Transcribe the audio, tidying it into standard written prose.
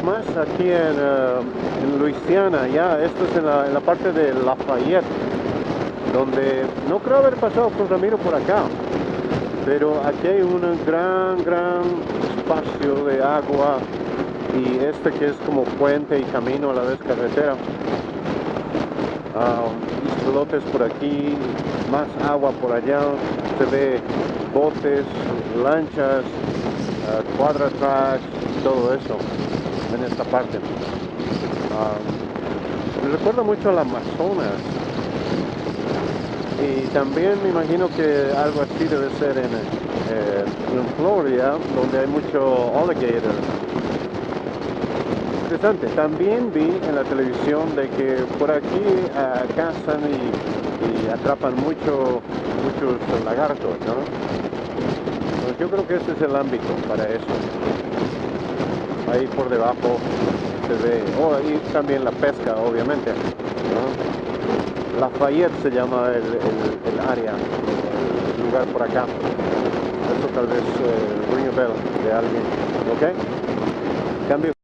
más aquí en Luisiana, ya, esto es en la parte de Lafayette, donde no creo haber pasado con Ramiro por acá, pero aquí hay un gran espacio de agua y este que es como puente y camino a la vez carretera. Islotes por aquí, más agua por allá, se ve botes, lanchas, quadratracks, todo eso en esta parte. Me recuerda mucho al Amazonas y también me imagino que algo así debe ser en Florida, donde hay mucho alligator. Interesante. También vi en la televisión de que por aquí cazan y atrapan muchos lagartos, ¿no? Pues yo creo que este es el ámbito para eso. Ahí por debajo se ve, y también la pesca, obviamente, ¿no? Lafayette se llama el área, el lugar por acá. Eso tal vez ring a bell de alguien, ¿ok? Cambio.